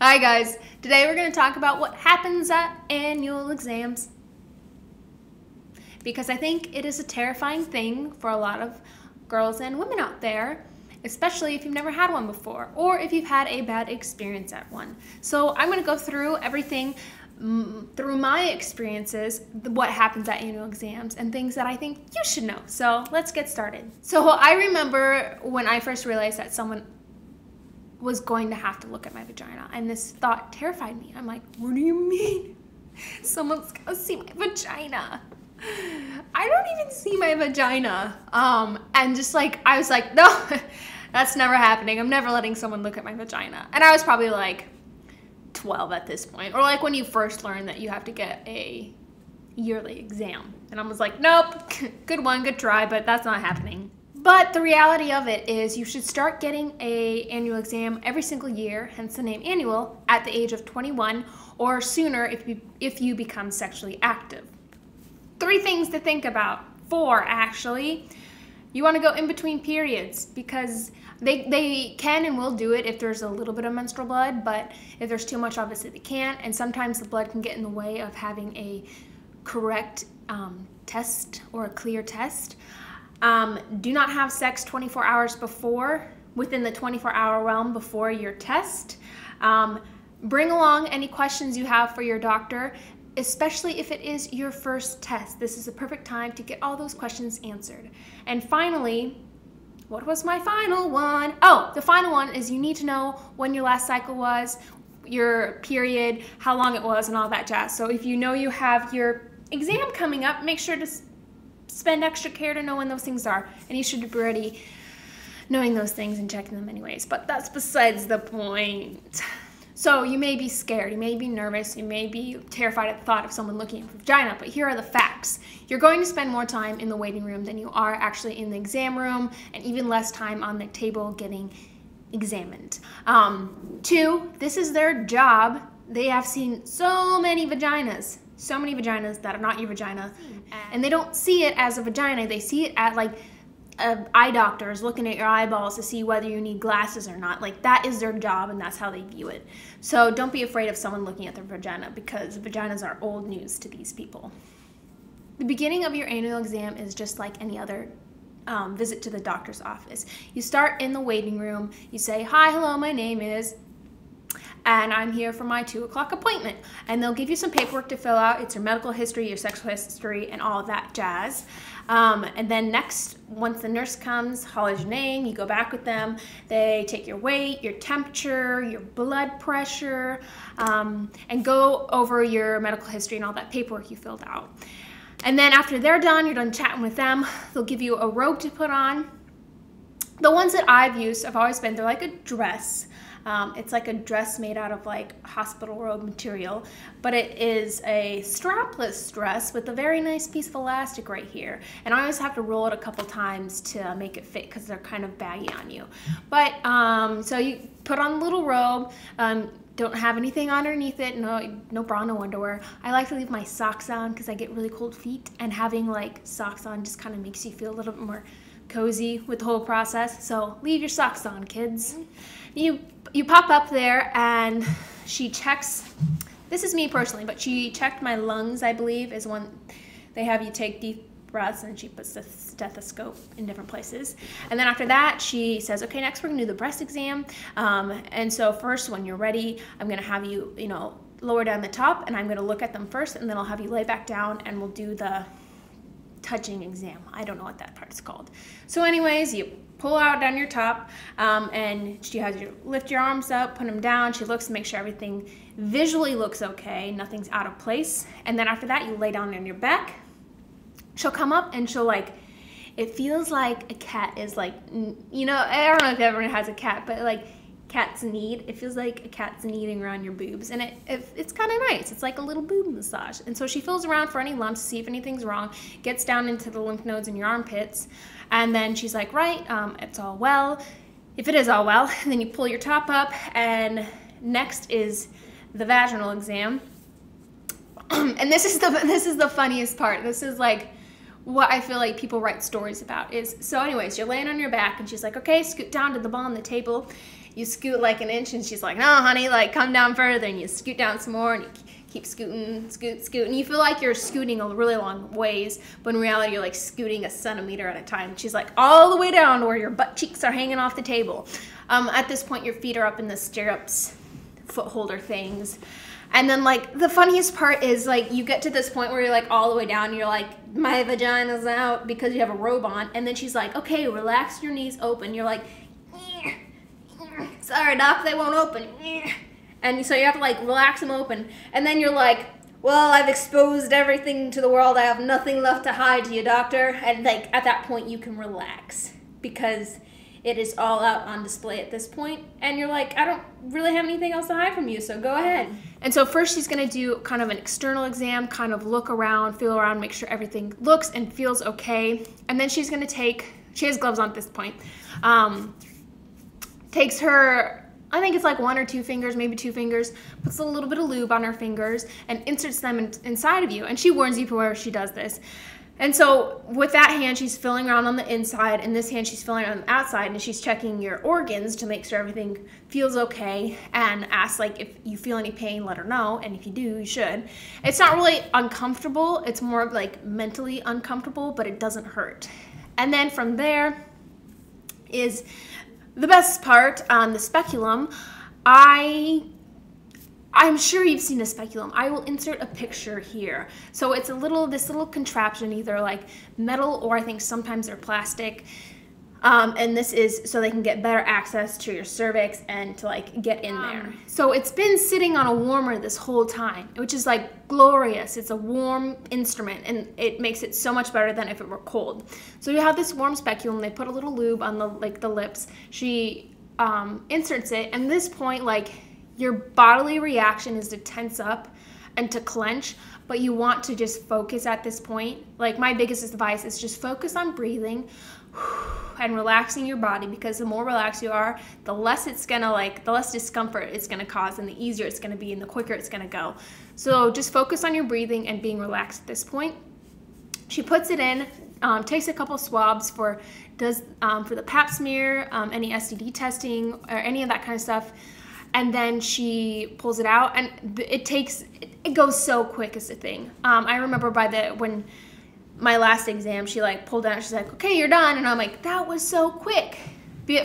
Hi guys, today we're going to talk about what happens at annual exams, because I think it is a terrifying thing for a lot of girls and women out there, especially if you've never had one before or if you've had a bad experience at one. So I'm going to go through everything through my experiences, what happens at annual exams, and things that I think you should know. So let's get started. So I remember when I first realized that someone was going to have to look at my vagina, and this thought terrified me. I'm like, what do you mean? Someone's gonna see my vagina? I don't even see my vagina. And just like, I was like, no, that's never happening. I'm never letting someone look at my vagina. And I was probably like 12 at this point, or like when you first learn that you have to get a yearly exam. And I was like, nope, good one, good try, but that's not happening. But the reality of it is you should start getting an annual exam every single year, hence the name annual, at the age of 21 or sooner if you become sexually active. 3 things to think about. 4, actually. You want to go in between periods, because they can and will do it if there's a little bit of menstrual blood, but if there's too much, obviously they can't, and sometimes the blood can get in the way of having a correct test or a clear test. Do not have sex 24 hours within the 24-hour realm before your test. Bring along any questions you have for your doctor, especially if it is your first test. This is a perfect time to get all those questions answered. And finally, what was my final one? Oh, the final one is you need to know when your last cycle was, your period, how long it was, and all that jazz. So if you know you have your exam coming up, make sure to spend extra care to know when those things are, and you should be ready knowing those things and checking them anyways, but that's besides the point. So you may be scared, you may be nervous, you may be terrified at the thought of someone looking at your vagina, but here are the facts. You're going to spend more time in the waiting room than you are actually in the exam room, and even less time on the table getting examined. 2, this is their job. They have seen so many vaginas that are not your vagina, and they don't see it as a vagina. They see it at like eye doctors looking at your eyeballs to see whether you need glasses or not. Like, that is their job, and that's how they view it. So don't be afraid of someone looking at their vagina, because vaginas are old news to these people. The beginning of your annual exam is just like any other visit to the doctor's office. You start in the waiting room. You say, hi, hello, my name is, and I'm here for my 2 o'clock appointment. And they'll give you some paperwork to fill out. It's your medical history, your sexual history, and all of that jazz. And then next, once the nurse comes, hollers your name, you go back with them. They take your weight, your temperature, your blood pressure, and go over your medical history and all that paperwork you filled out. And then after they're done, you're done chatting with them, they'll give you a robe to put on. The ones that I've used have always been, they're like a dress. It's like a dress made out of like hospital robe material, but it is a strapless dress with a very nice piece of elastic right here. And I always have to roll it a couple times to make it fit, because they're kind of baggy on you. But so you put on the little robe. Don't have anything underneath it, no bra, no underwear. I like to leave my socks on because I get really cold feet, and having like socks on just kind of makes you feel a little bit more cozy with the whole process. So leave your socks on, kids. You pop up there, and she checks, this is me personally, but she checked my lungs, I believe, is one. They have you take deep breaths, and she puts the stethoscope in different places. And then after that, she says, okay, next we're gonna do the breast exam. And so first, when you're ready, I'm gonna have you, lower down the top, and I'm gonna look at them first, and then I'll have you lay back down, and we'll do the touching exam. I don't know what that part is called. So anyways, you pull out down your top, and she has you lift your arms up, put them down. She looks to make sure everything visually looks okay, nothing's out of place. And then after that, you lay down on your back. She'll come up, and she'll it feels like a cat is I don't know if everyone has a cat, but like cat's knead. It feels like a cat's kneading around your boobs, and it's kind of nice. It's like a little boob massage. And so she feels around for any lumps, see if anything's wrong, gets down into the lymph nodes in your armpits, and then she's like, right, it's all well. If it is all well, then you pull your top up, and next is the vaginal exam. And this is the funniest part. This is like what I feel like people write stories about is, so anyways, you're laying on your back, and she's like, okay, scoot down to the ball on the table. you scoot like an inch, and she's like, no, honey, like come down further, and you scoot down some more, and you keep scooting, scoot, and you feel like you're scooting a really long ways, but in reality, you're like scooting a centimeter at a time. She's like all the way down to where your butt cheeks are hanging off the table. At this point, your feet are up in the stirrups, foot holder things. And then like the funniest part is like you get to this point where you're like all the way down and you're like, my vagina's out because you have a robe on. And then she's like, okay, relax your knees open. You're like, sorry doc, they won't open. And so you have to like relax them open. And then you're like, well, I've exposed everything to the world. I have nothing left to hide to you, doctor. And like at that point you can relax because it is all out on display at this point, and you're like, I don't really have anything else to hide from you, so go ahead. And so first she's gonna do kind of an external exam, kind of look around, feel around, make sure everything looks and feels okay. And then she's gonna she has gloves on at this point, takes her, I think it's like 1 or 2 fingers, maybe 2 fingers, puts a little bit of lube on her fingers and inserts them inside of you. And she warns you before she does this. And so with that hand, she's feeling around on the inside, and this hand she's feeling around on the outside, and she's checking your organs to make sure everything feels okay, and asks like if you feel any pain, let her know, and if you do, you should. It's not really uncomfortable, it's more like mentally uncomfortable, but it doesn't hurt. And then from there is the best part, the speculum. I'm sure you've seen a speculum. I will insert a picture here. So it's this little contraption, either like metal or I think sometimes they're plastic. And this is so they can get better access to your cervix and to like get in there. So it's been sitting on a warmer this whole time, which is like glorious. It's a warm instrument and it makes it so much better than if it were cold. So you have this warm speculum. They put a little lube on the lips. She inserts it, and at this point, like, your bodily reaction is to tense up and to clench, but you want to just focus at this point. Like my biggest advice is just focus on breathing and relaxing your body, because the more relaxed you are, the less it's gonna the less discomfort it's gonna cause, and the easier it's gonna be and the quicker it's gonna go. So just focus on your breathing and being relaxed at this point. She puts it in, takes a couple swabs for the pap smear, any STD testing or any of that kind of stuff. And then she pulls it out, and it goes so quick is the thing. I remember when my last exam, she like pulled out, she's like, okay, you're done. And I'm like, that was so quick.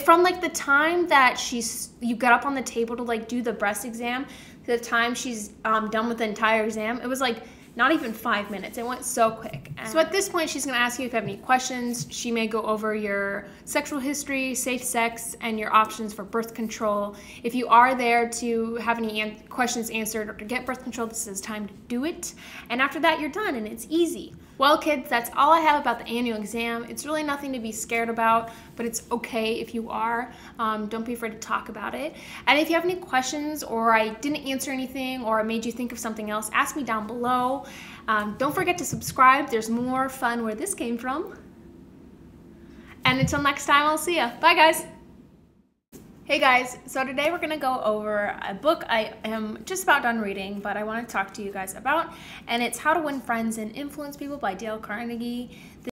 From like the time that you got up on the table to like do the breast exam to the time she's done with the entire exam, it was like not even 5 minutes. It went so quick. So at this point, she's gonna ask you if you have any questions. She may go over your sexual history, safe sex, and your options for birth control. If you are there to have any questions answered or to get birth control, this is time to do it. And after that, you're done, and it's easy. Well, kids, that's all I have about the annual exam. It's really nothing to be scared about, but it's okay if you are. Don't be afraid to talk about it. And if you have any questions, or I didn't answer anything, or I made you think of something else, ask me down below. Don't forget to subscribe. There's more fun where this came from. And until next time, I'll see ya. Bye, guys. Hey guys, so today we're gonna go over a book I am just about done reading, but I want to talk to you guys about, and it's How to Win Friends and Influence People by Dale Carnegie.